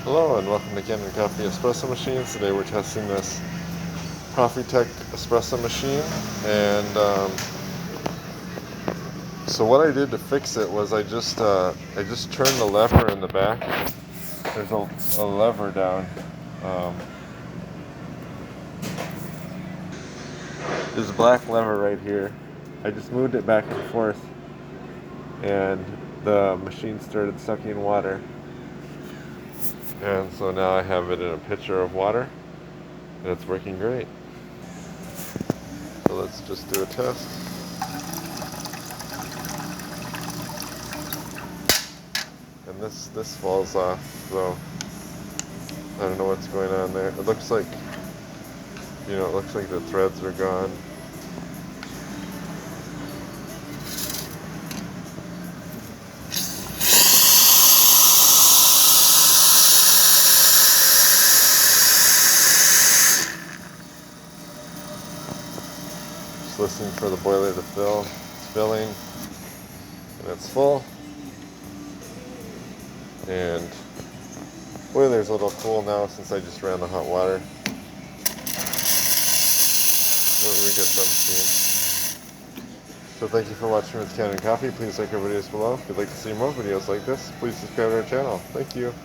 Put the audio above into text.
Hello and welcome to Cannon Coffee Espresso Machines. Today we're testing this Profitec espresso machine, and so what I did to fix it was I just turned the lever in the back. There's a lever down. There's a black lever right here. I just moved it back and forth, and the machine started sucking water. And so now I have it in a pitcher of water, and it's working great. So let's just do a test. And this falls off, so I don't know what's going on there. It looks like, it looks like the threads are gone. Just listening for the boiler to fill. It's filling, and it's full. And boiler's a little cool now since I just ran the hot water. We get some steam. So thank you for watching with Cannon Coffee. Please like our videos below. If you'd like to see more videos like this, please subscribe to our channel. Thank you.